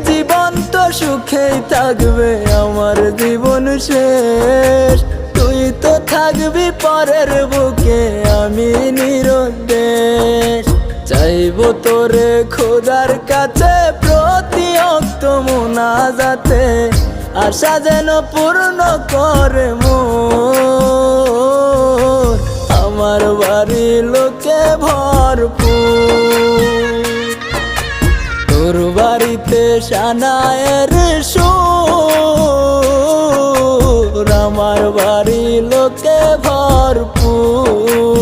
জীবন তো সুখেই থাকবে, আমার জীবন শেষ। তুই তো থাকবি পরের বুকে, আমি নিরুদ্দেশ। চাইবো তোরে খোদার কাছে প্রতি অক্ত মুনাজাতে, আশা যেন পূর্ণ করে মন। আমার বাড়ি লোকে ভরপুর, তোর বাড়িতে সানায়ের সুর। আমার বাড়ি লোকে ভরপুর।